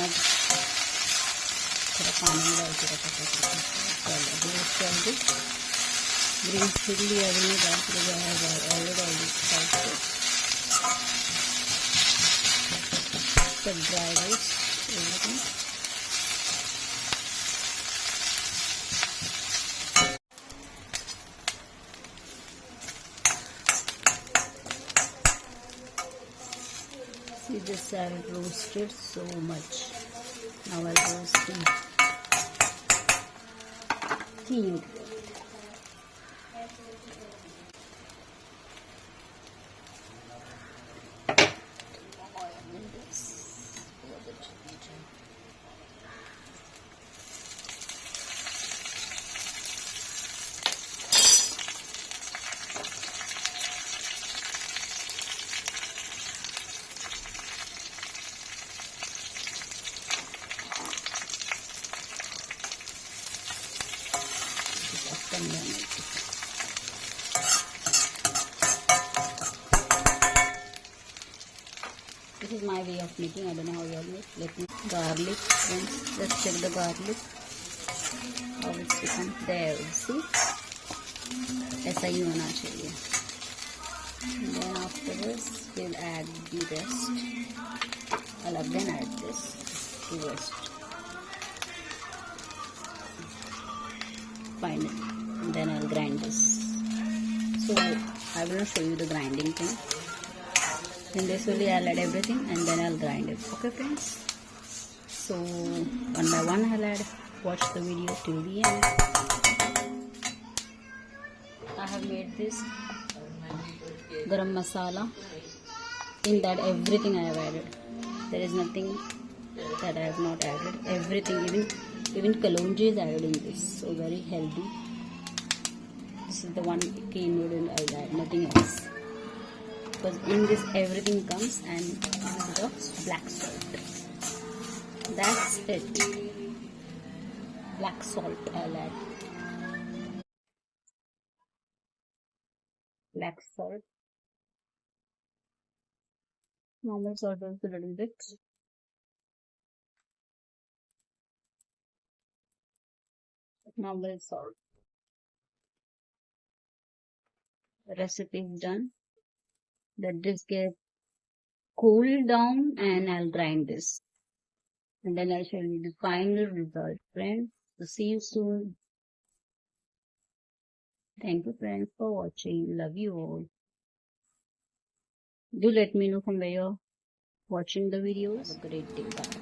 आज थोड़ा पानी में डाल के रखा था। ग्रीन चिल्ली अभी नहीं डाल के ऑलरेडी डाल दी सब dry rice everything. See this I roasted so much. Now I'll roast the key ingredient. This is my way of making. I don't know how you all make. Let me garlic. Friends, let's check the garlic. How it's become there. See, ऐसा ही होना चाहिए. Then after this, we'll add the rest. I'll again add this to rest. Finally, and then I'll grind this. So I will not show you the grinding thing. In this way I'll add everything and then I'll grind it. Okay friends, so one by one I'll add. Watch the video till the end. I have made this garam masala. In that everything I have added. There is nothing that I have not added. Everything, even kalonji is added in this. So very healthy. This is the one key ingredient I'll add, nothing else. Because in this everything comes, and this is the black salt. That's it. Black salt I'll add. Black salt. Normal salt also a little bit. Normal salt. The recipe is done. Let this get cool down and I'll grind this. And then I'll show you the final result, friends. So see you soon. Thank you friends for watching. Love you all. Do let me know from where you're watching the videos. Have a great day. Bye.